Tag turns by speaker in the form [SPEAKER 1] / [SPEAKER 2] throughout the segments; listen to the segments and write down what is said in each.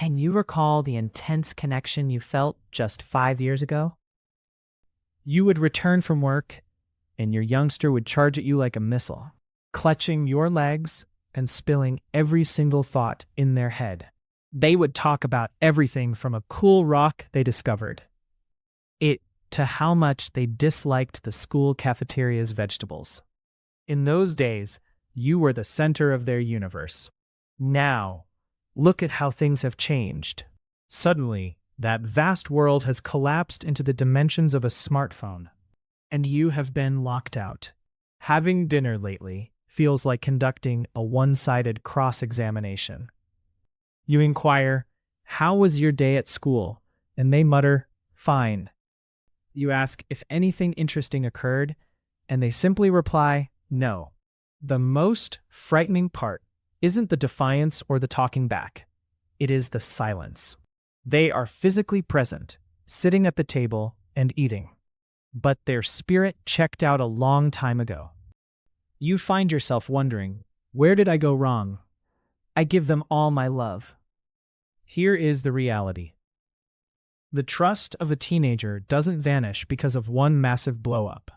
[SPEAKER 1] Can you recall the intense connection you felt just 5 years ago? You would return from work, and your youngster would charge at you like a missile, clutching your legs and spilling every single thought in their head. They would talk about everything from a cool rock they discovered to how much they disliked the school cafeteria's vegetables. In those days, you were the center of their universe. Now, look at how things have changed. Suddenly, that vast world has collapsed into the dimensions of a smartphone, and you have been locked out. Having dinner lately feels like conducting a one-sided cross-examination. You inquire, "How was your day at school?" And they mutter, "Fine." You ask if anything interesting occurred, and they simply reply, "No." The most frightening part isn't the defiance or the talking back. It is the silence. They are physically present, sitting at the table and eating, but their spirit checked out a long time ago. You find yourself wondering, where did I go wrong? I give them all my love. Here is the reality. The trust of a teenager doesn't vanish because of one massive blow-up.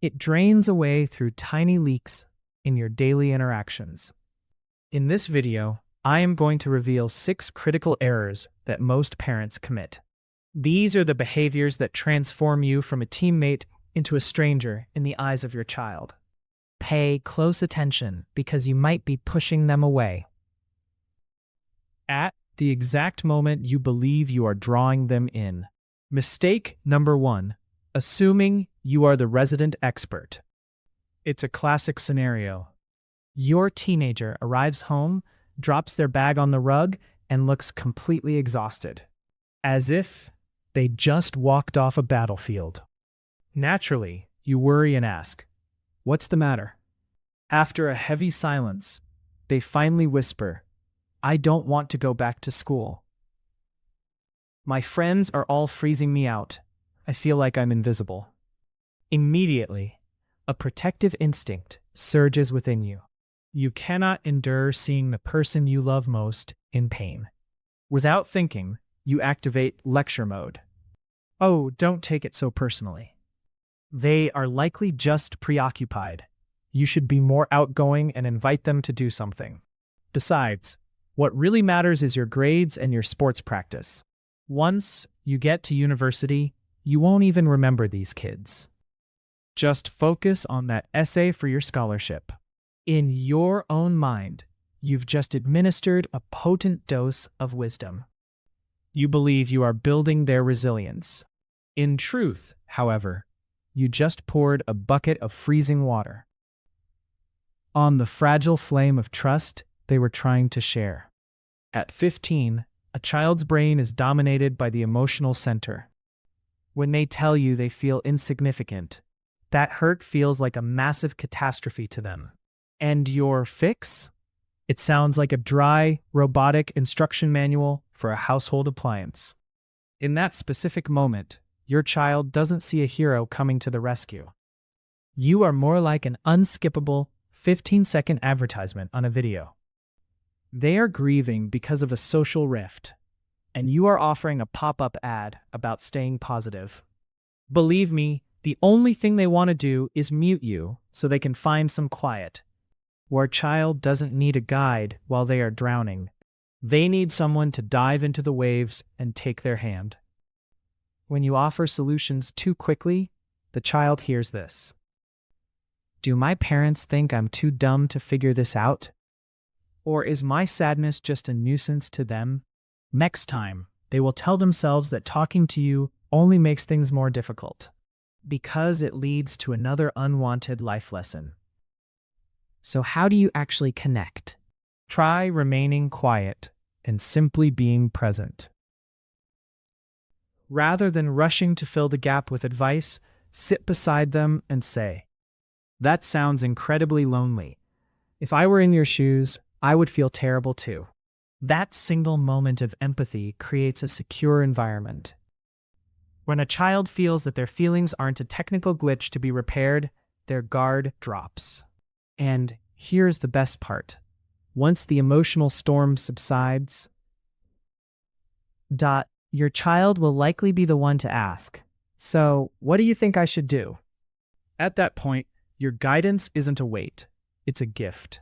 [SPEAKER 1] It drains away through tiny leaks in your daily interactions. In this video, I am going to reveal 6 critical errors that most parents commit. These are the behaviors that transform you from a teammate into a stranger in the eyes of your child. Pay close attention because you might be pushing them away at the exact moment you believe you are drawing them in. Mistake number 1, assuming you are the resident expert. It's a classic scenario. Your teenager arrives home, drops their bag on the rug, and looks completely exhausted, as if they just walked off a battlefield. Naturally, you worry and ask, "What's the matter?" After a heavy silence, they finally whisper, "I don't want to go back to school. My friends are all freezing me out. I feel like I'm invisible." Immediately, a protective instinct surges within you. You cannot endure seeing the person you love most in pain. Without thinking, you activate lecture mode. "Oh, don't take it so personally. They are likely just preoccupied. You should be more outgoing and invite them to do something. Besides, what really matters is your grades and your sports practice. Once you get to university, you won't even remember these kids. Just focus on that essay for your scholarship." In your own mind, you've just administered a potent dose of wisdom. You believe you are building their resilience. In truth, however, you just poured a bucket of freezing water on the fragile flame of trust they were trying to share. At 15, a child's brain is dominated by the emotional center. When they tell you they feel insignificant, that hurt feels like a massive catastrophe to them. And your fix? It sounds like a dry, robotic instruction manual for a household appliance. In that specific moment, your child doesn't see a hero coming to the rescue. You are more like an unskippable 15-second advertisement on a video. They are grieving because of a social rift, and you are offering a pop-up ad about staying positive. Believe me, the only thing they want to do is mute you so they can find some quiet. Your child doesn't need a guide while they are drowning. They need someone to dive into the waves and take their hand. When you offer solutions too quickly, the child hears this. Do my parents think I'm too dumb to figure this out? Or is my sadness just a nuisance to them? Next time, they will tell themselves that talking to you only makes things more difficult, because it leads to another unwanted life lesson. So how do you actually connect? Try remaining quiet and simply being present. Rather than rushing to fill the gap with advice, sit beside them and say, "That sounds incredibly lonely. If I were in your shoes, I would feel terrible too." That single moment of empathy creates a secure environment. When a child feels that their feelings aren't a technical glitch to be repaired, their guard drops. And here's the best part. Once the emotional storm subsides, your child will likely be the one to ask, "So, what do you think I should do?" At that point, your guidance isn't a weight, it's a gift.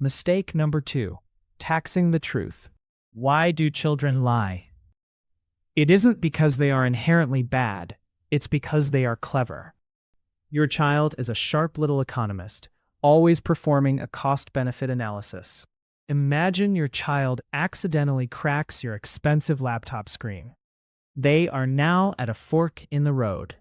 [SPEAKER 1] Mistake number 2, taxing the truth. Why do children lie? It isn't because they are inherently bad, it's because they are clever. Your child is a sharp little economist, always performing a cost-benefit analysis. Imagine your child accidentally cracks your expensive laptop screen. They are now at a fork in the road.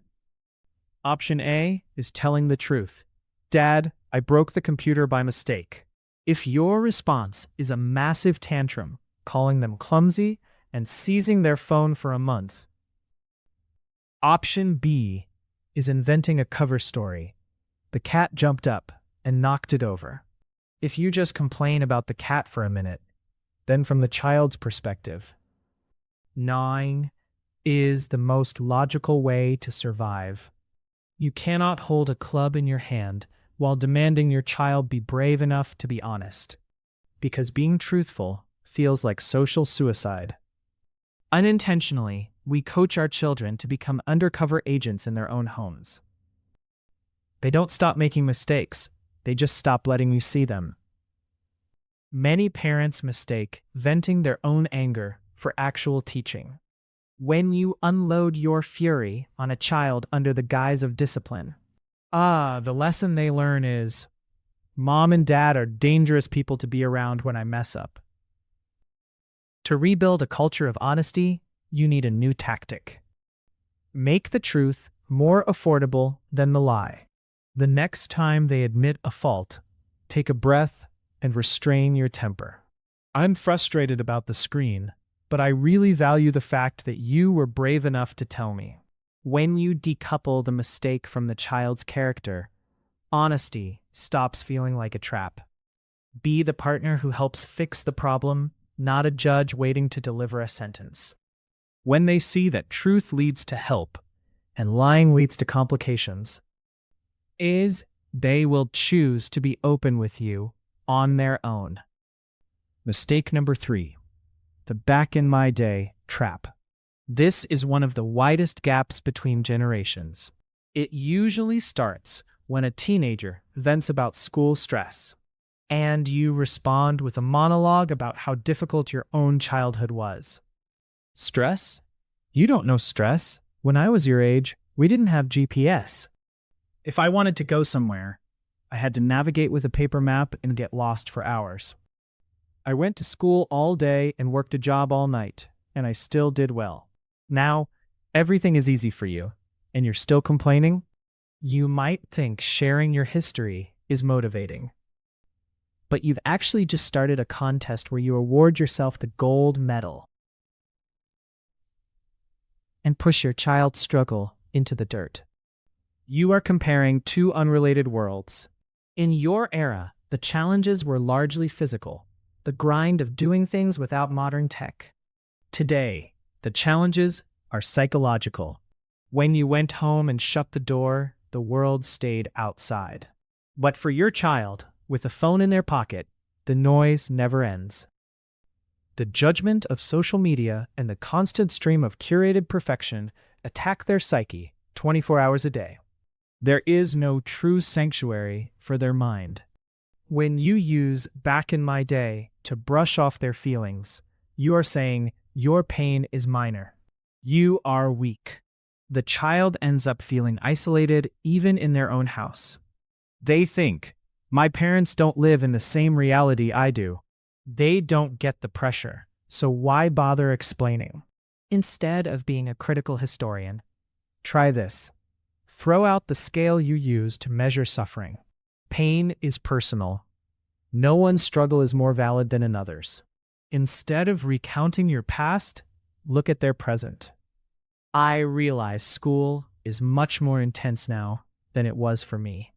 [SPEAKER 1] Option A is telling the truth. "Dad, I broke the computer by mistake." If your response is a massive tantrum, calling them clumsy, and seizing their phone for a month. Option B is inventing a cover story. "The cat jumped up and knocked it over." If you just complain about the cat for a minute, then from the child's perspective, gnawing is the most logical way to survive. You cannot hold a club in your hand while demanding your child be brave enough to be honest, because being truthful feels like social suicide. Unintentionally, we coach our children to become undercover agents in their own homes. They don't stop making mistakes, they just stop letting you see them. Many parents mistake venting their own anger for actual teaching. When you unload your fury on a child under the guise of discipline, the lesson they learn is, "Mom and Dad are dangerous people to be around when I mess up." To rebuild a culture of honesty, you need a new tactic. Make the truth more affordable than the lie. The next time they admit a fault, take a breath and restrain your temper. "I'm frustrated about the screen, but I really value the fact that you were brave enough to tell me." When you decouple the mistake from the child's character, honesty stops feeling like a trap. Be the partner who helps fix the problem, not a judge waiting to deliver a sentence. When they see that truth leads to help and lying leads to complications, they will choose to be open with you on their own. Mistake number 3, the back in my day trap. This is one of the widest gaps between generations. It usually starts when a teenager vents about school stress, and you respond with a monologue about how difficult your own childhood was. Stress? You don't know stress. When I was your age, we didn't have GPS. If I wanted to go somewhere, I had to navigate with a paper map and get lost for hours. I went to school all day and worked a job all night, and I still did well. Now, everything is easy for you, and you're still complaining? You might think sharing your history is motivating, but you've actually just started a contest where you award yourself the gold medal and push your child's struggle into the dirt. You are comparing two unrelated worlds. In your era, the challenges were largely physical, the grind of doing things without modern tech. Today, the challenges are psychological. When you went home and shut the door, the world stayed outside. But for your child, with a phone in their pocket, the noise never ends. The judgment of social media and the constant stream of curated perfection attack their psyche 24 hours a day. There is no true sanctuary for their mind. When you use "back in my day" to brush off their feelings, you are saying, "Your pain is minor. You are weak." The child ends up feeling isolated even in their own house. They think, "My parents don't live in the same reality I do." They don't get the pressure, so why bother explaining? Instead of being a critical historian, try this. Throw out the scale you use to measure suffering. Pain is personal. No one's struggle is more valid than another's. Instead of recounting your past, look at their present. I realize school is much more intense now than it was for me.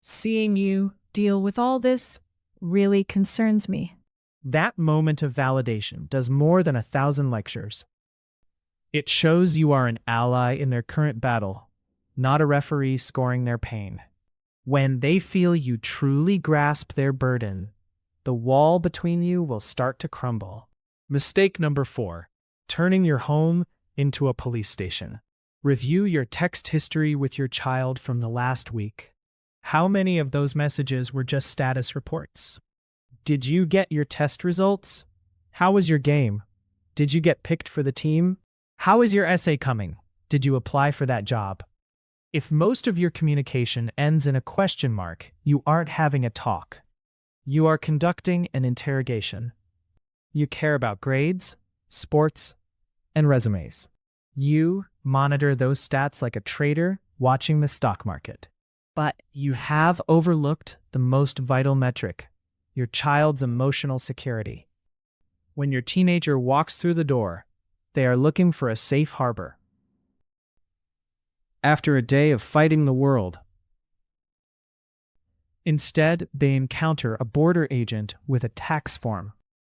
[SPEAKER 2] Seeing you deal with all this really concerns me.
[SPEAKER 1] That moment of validation does more than 1,000 lectures. It shows you are an ally in their current battle, not a referee scoring their pain. When they feel you truly grasp their burden, the wall between you will start to crumble. Mistake number 4. Turning your home into a police station. Review your text history with your child from the last week. How many of those messages were just status reports? Did you get your test results? How was your game? Did you get picked for the team? How is your essay coming? Did you apply for that job? If most of your communication ends in a question mark, you aren't having a talk. You are conducting an interrogation. You care about grades, sports, and resumes. You monitor those stats like a trader watching the stock market. But you have overlooked the most vital metric, your child's emotional security. When your teenager walks through the door, they are looking for a safe harbor. After a day of fighting the world, instead, they encounter a border agent with a tax form.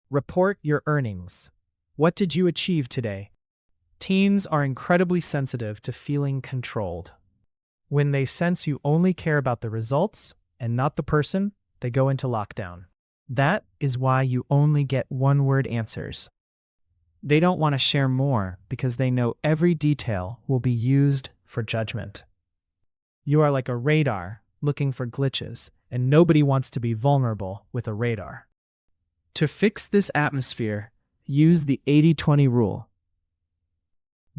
[SPEAKER 1] Report your earnings. What did you achieve today? Teens are incredibly sensitive to feeling controlled. When they sense you only care about the results and not the person, they go into lockdown. That is why you only get one-word answers. They don't want to share more because they know every detail will be used for judgment. You are like a radar looking for glitches, and nobody wants to be vulnerable with a radar. To fix this atmosphere, use the 80-20 rule.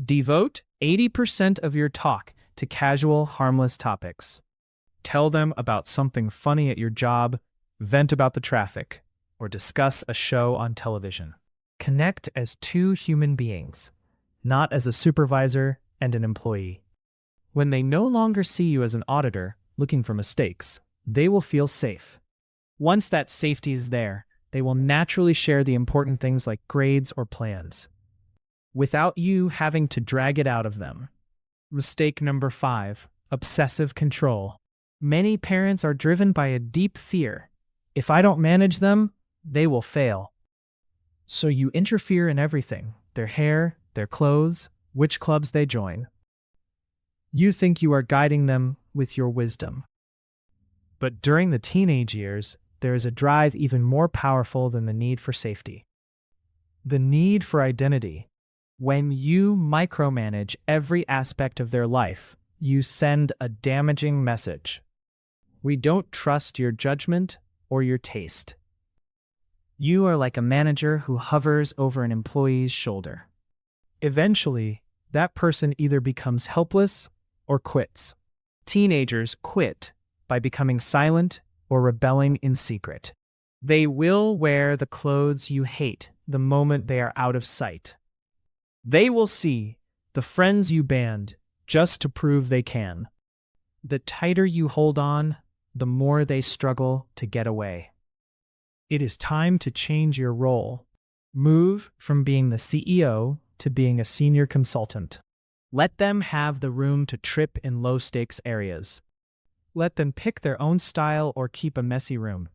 [SPEAKER 1] Devote 80% of your talk to casual, harmless topics. Tell them about something funny at your job, vent about the traffic, or discuss a show on television. Connect as two human beings, not as a supervisor and an employee. When they no longer see you as an auditor looking for mistakes, they will feel safe. Once that safety is there, they will naturally share the important things like grades or plans, without you having to drag it out of them. Mistake number 5, obsessive control. Many parents are driven by a deep fear. If I don't manage them, they will fail. So you interfere in everything, their hair, their clothes, which clubs they join. You think you are guiding them with your wisdom. But during the teenage years, there is a drive even more powerful than the need for safety. The need for identity. When you micromanage every aspect of their life, you send a damaging message. We don't trust your judgment or your taste. You are like a manager who hovers over an employee's shoulder. Eventually, that person either becomes helpless or quits. Teenagers quit by becoming silent or rebelling in secret. They will wear the clothes you hate the moment they are out of sight. They will see the friends you banned just to prove they can. The tighter you hold on, the more they struggle to get away. It is time to change your role. Move from being the CEO to being a senior consultant. Let them have the room to trip in low-stakes areas. Let them pick their own style or keep a messy room.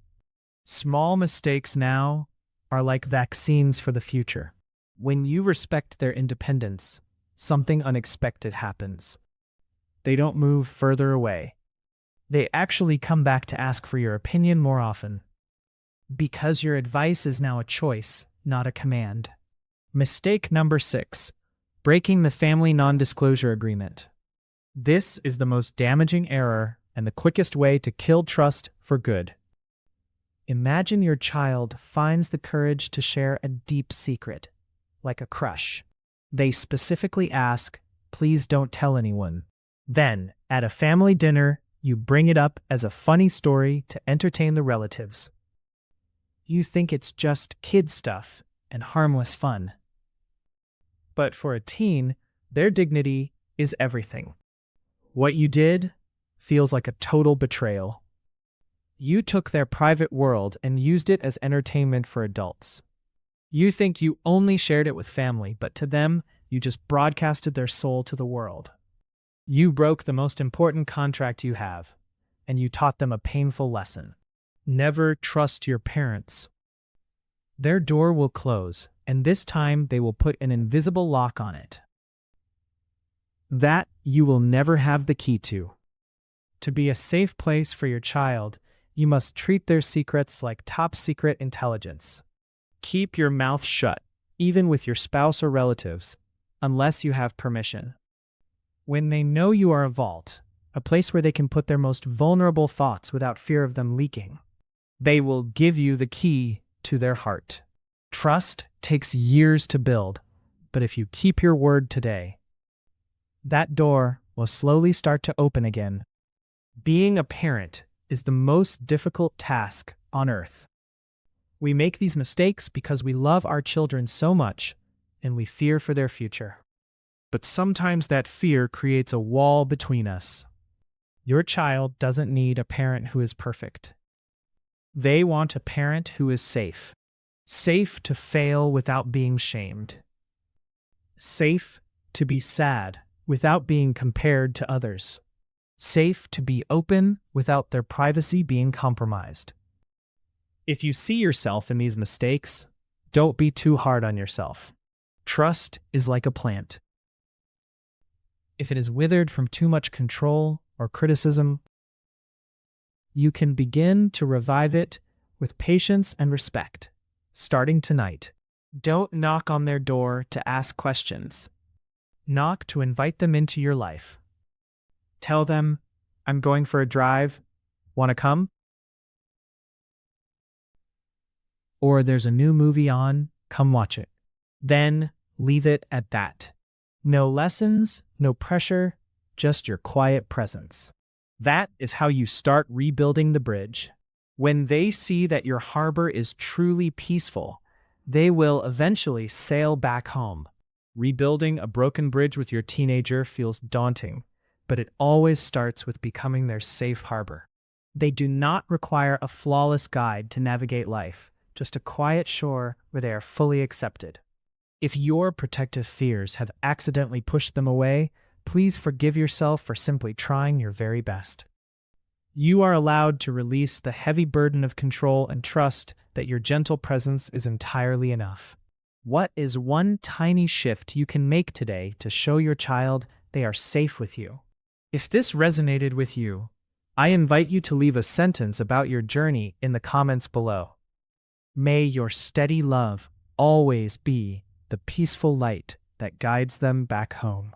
[SPEAKER 1] Small mistakes now are like vaccines for the future. When you respect their independence, something unexpected happens. They don't move further away. They actually come back to ask for your opinion more often. Because your advice is now a choice, not a command. Mistake number 6. Breaking the family non-disclosure agreement. This is the most damaging error and the quickest way to kill trust for good. Imagine your child finds the courage to share a deep secret, like a crush. They specifically ask, "Please don't tell anyone." Then, at a family dinner, you bring it up as a funny story to entertain the relatives. You think it's just kid stuff and harmless fun. But for a teen, their dignity is everything. What you did feels like a total betrayal. You took their private world and used it as entertainment for adults. You think you only shared it with family, but to them, you just broadcasted their soul to the world. You broke the most important contract you have, and you taught them a painful lesson. Never trust your parents. Their door will close, and this time they will put an invisible lock on it. That you will never have the key to. To be a safe place for your child, You must treat their secrets like top secret intelligence. Keep your mouth shut, even with your spouse or relatives, unless you have permission. When they know you are a vault, a place where they can put their most vulnerable thoughts without fear of them leaking, they will give you the key to their heart. Trust takes years to build, but if you keep your word today, that door will slowly start to open again. Being a parent is the most difficult task on earth. We make these mistakes because we love our children so much and we fear for their future. But sometimes that fear creates a wall between us. Your child doesn't need a parent who is perfect. They want a parent who is safe. Safe to fail without being shamed. Safe to be sad without being compared to others. Safe to be open without their privacy being compromised. If you see yourself in these mistakes, don't be too hard on yourself. Trust is like a plant. If it is withered from too much control or criticism, you can begin to revive it with patience and respect, starting tonight. Don't knock on their door to ask questions. Knock to invite them into your life. Tell them, "I'm going for a drive. Want to come?" Or "There's a new movie on. Come watch it." Then leave it at that. No lessons, no pressure, just your quiet presence. That is how you start rebuilding the bridge. When they see that your harbor is truly peaceful, they will eventually sail back home. Rebuilding a broken bridge with your teenager feels daunting, but it always starts with becoming their safe harbor. They do not require a flawless guide to navigate life, just a quiet shore where they are fully accepted. If your protective fears have accidentally pushed them away, please forgive yourself for simply trying your very best. You are allowed to release the heavy burden of control and trust that your gentle presence is entirely enough. What is one tiny shift you can make today to show your child they are safe with you? If this resonated with you, I invite you to leave a sentence about your journey in the comments below. May your steady love always be the peaceful light that guides them back home.